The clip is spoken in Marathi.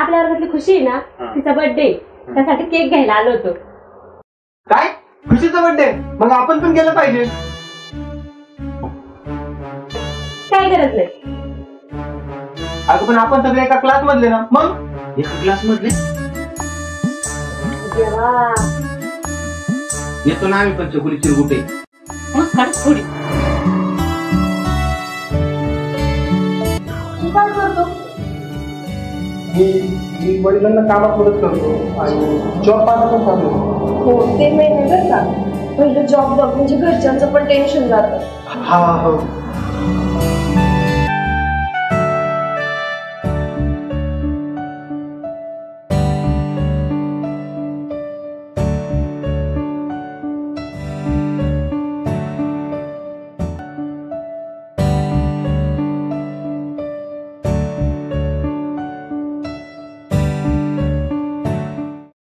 आपल्या वर्गातली खुशी आहे ना, तिचा बर्थडे, त्यासाठी केक घ्यायला आलो होतो. काय खुशीचा बर्थडे? मग आपण पण गेलं पाहिजे. काय गरज नाही. अगं पण आपण सगळे एका क्लास मधले ना. मग एका क्लास मधले देवा, येतो ना आम्ही पण चकुली चिरगुटे. मग खरंच थोडी. तू काय करतो? मी वडिलांना कामात मदत करतो आणि जॉब पाहण्याचं चालू. हो ते मेन आहे बरं का. पहिलं जॉब बघ म्हणजे घरच्यांचं पण टेन्शन जातं. हा हो.